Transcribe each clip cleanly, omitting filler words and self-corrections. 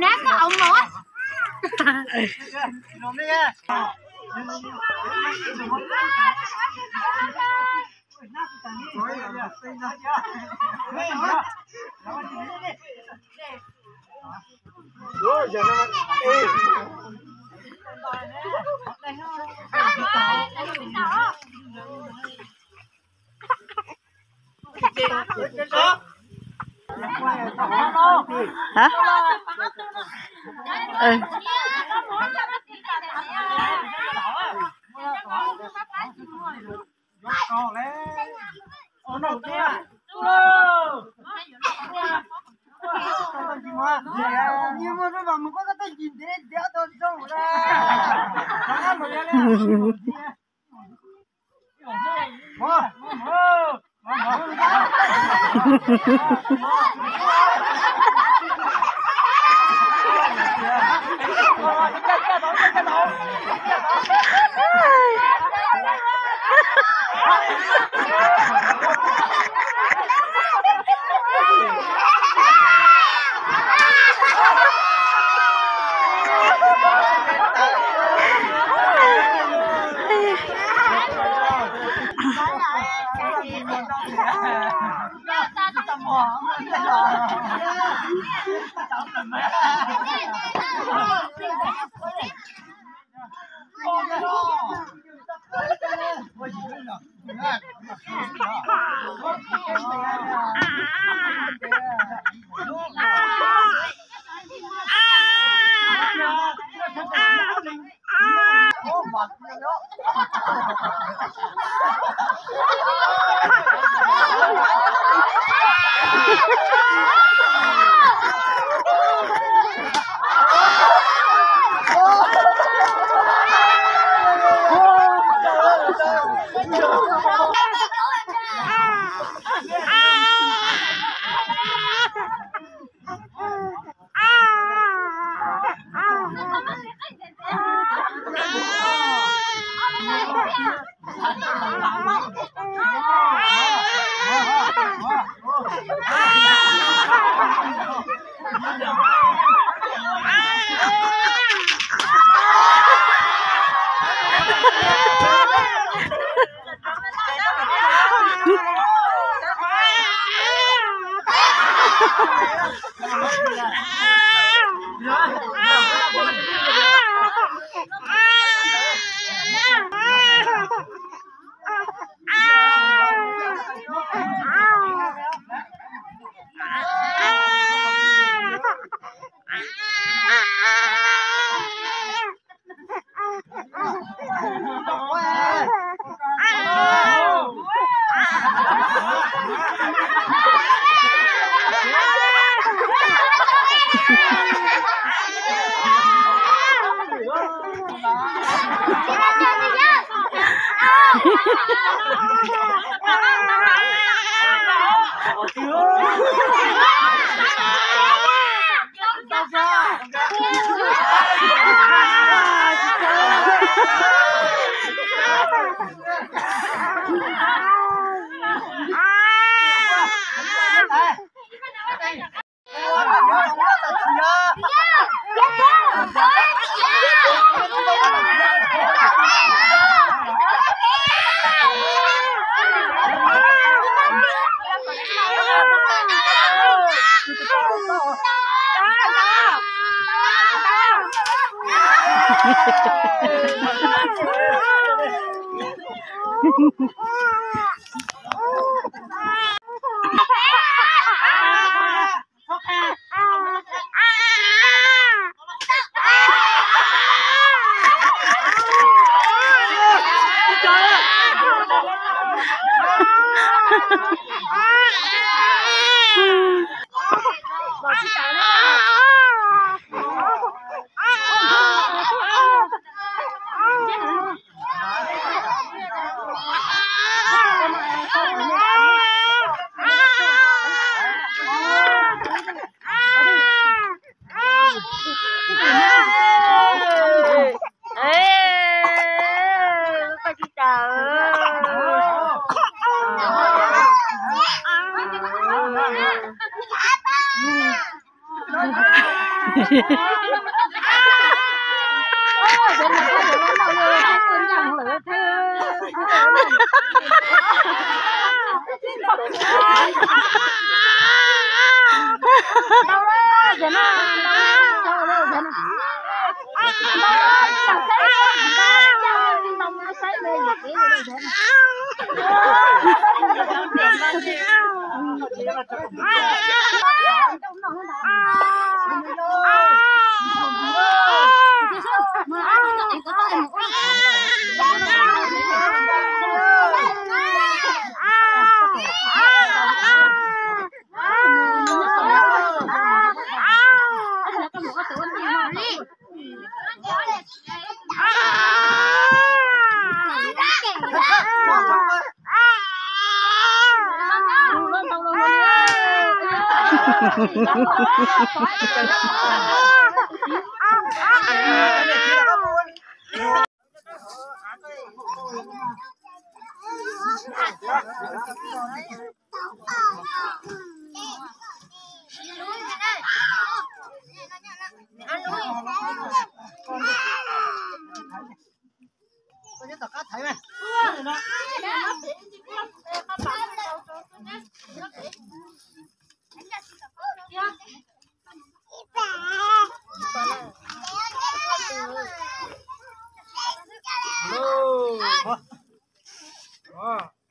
nát có ống nữa. Hả? Ừ. Nhưng mà nó mà có cái tên gì thế đéo tôi xong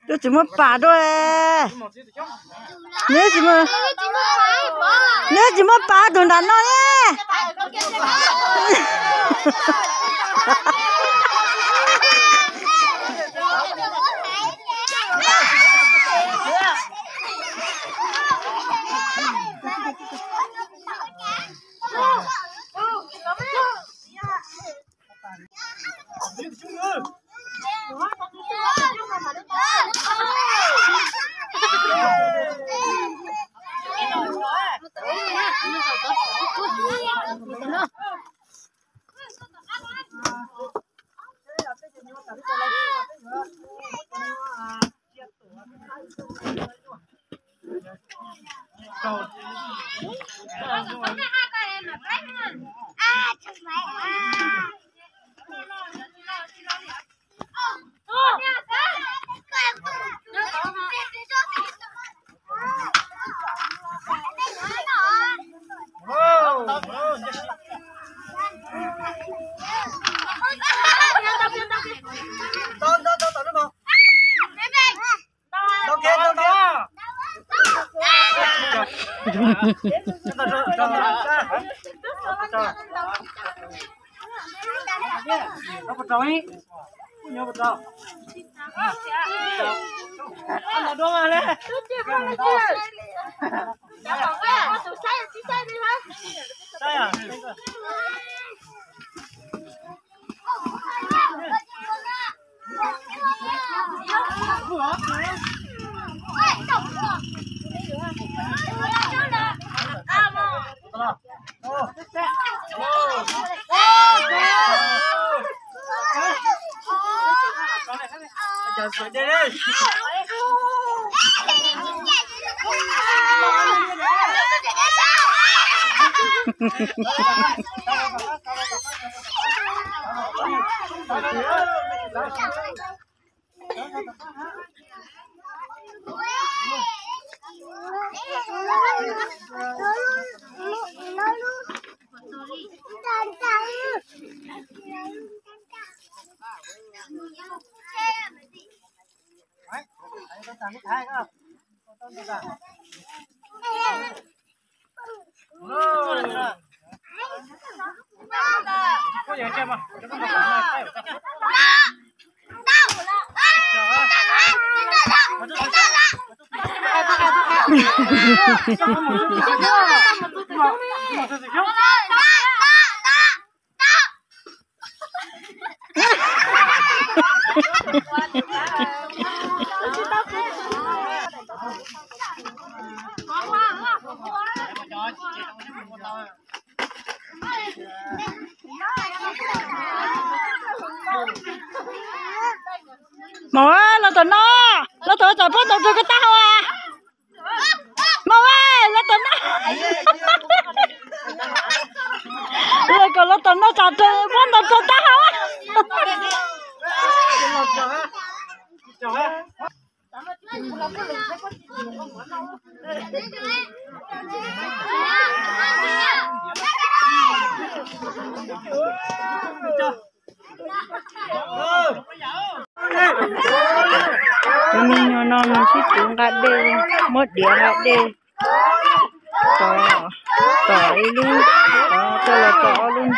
Tôi chỉ muốn bà thôi. Nếu chỉ muốn bà đồn đàn nó nhé. Màu ơi, là tụi nó chọn bớt tụi cái tao à. Màu ơi, là tụi nó. nó chọn chơi quan tâm cho ta hả? Mình nó chỉ tiếng gạt đê một điểm gạt đê tỏi luôn cho là cho luôn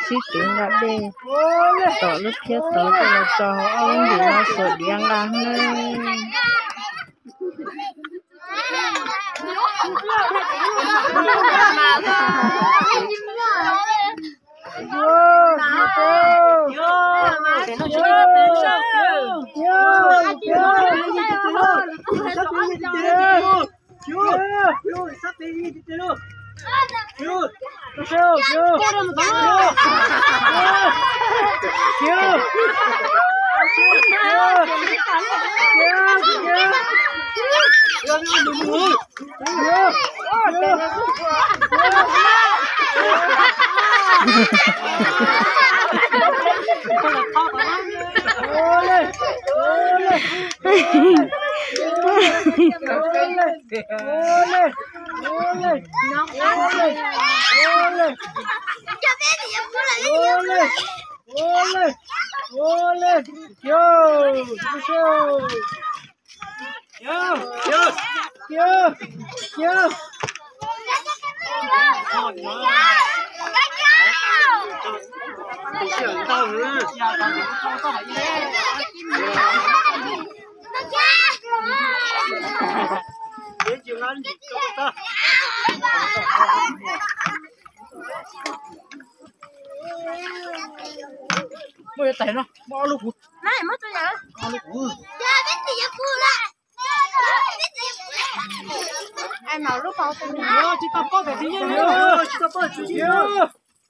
chỉ tiếng gạt đê tỏ lúc kia tỏ cho ông thì nó sợ điên lắm Bây giờ nó bỏ lúc này mất rồi nhở? Biết gì vậy lại? Em nào lúc nào cũng chỉ tập có thể đi nhá, chỉ tập có thể đi nhá.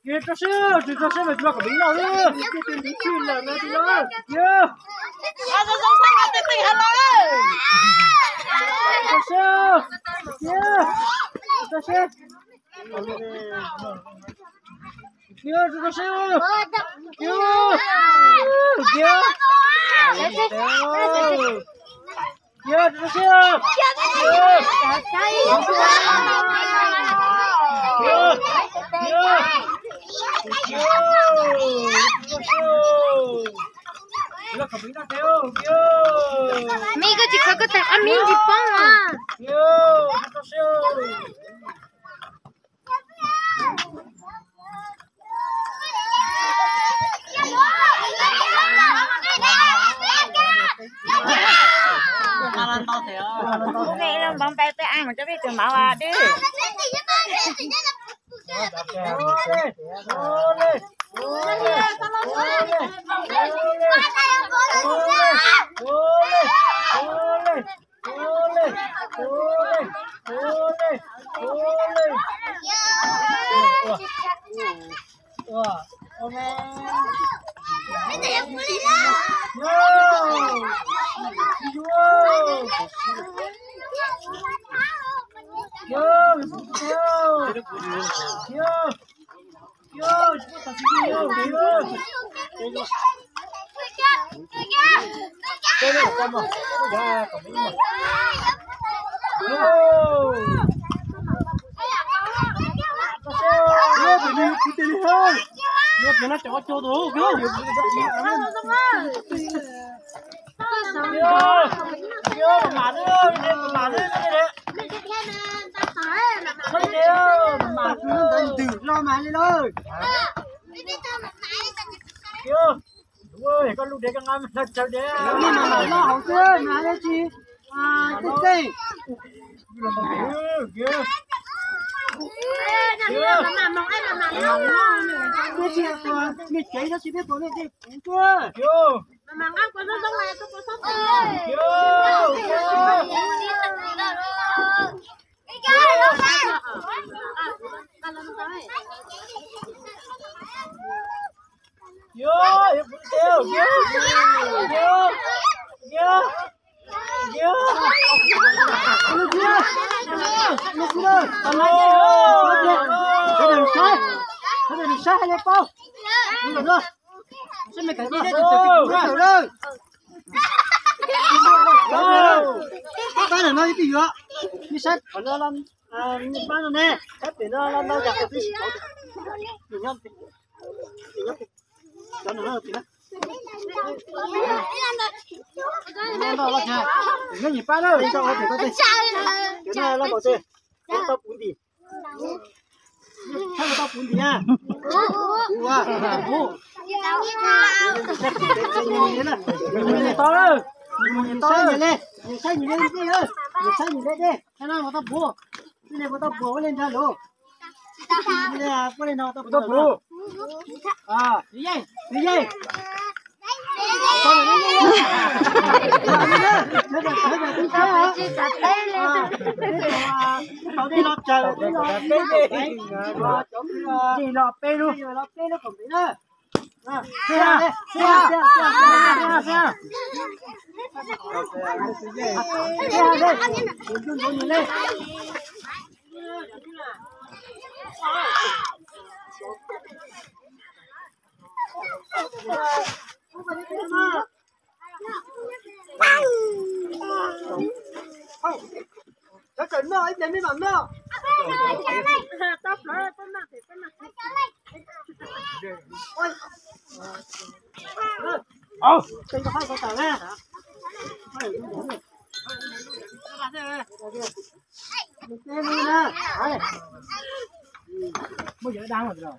Kia cho xe mà chúng ta có bình nào nữa. Kia tiền đi chuyên là nó đi đó. Kia. Cho xe. Kia cho xe. Amiga de cacata, amiga de pão lá. bố mẹ nó bóng tay tay ăn mà cho biết trường bảo à đi. nó cho đủ con lúc đấy con ăn thật chào đấy nhưng mà nó hỏng chưa mà đấy chị cái cái nó chỉ biết có này đi chưa mà ăn con nó giống này con sốt cái này nó cái gì vậy? Đi sát, còn nó làm bán rồi nè, cái tiền nó đặt cái gì? Tiền nhóc, cho nó tiền đó. Nó là gì? Nó gì bán đâu? Cho nó tiền có tiền. Cái này là bao tiền? Tao bốn tỷ. Sao tao bốn tỷ à? Wow, to đâu? Nhìn to nhìn lên, nhìn sai nhìn lên đi ơi, nhìn sai nhìn lên đi, cái nào mà tao bùa, cái này mà tao bùa lên ra luôn, cái này là cái nào tao bùa, à, đi dây, con này đi tao đi lọt trời, đi lọt pe luôn, còn bị nữa. Xe. Chắc chắn rồi, anh đến với bạn đâu? Tóc nó mặc thì cái có hai con tàu nè. Bây giờ đang rồi.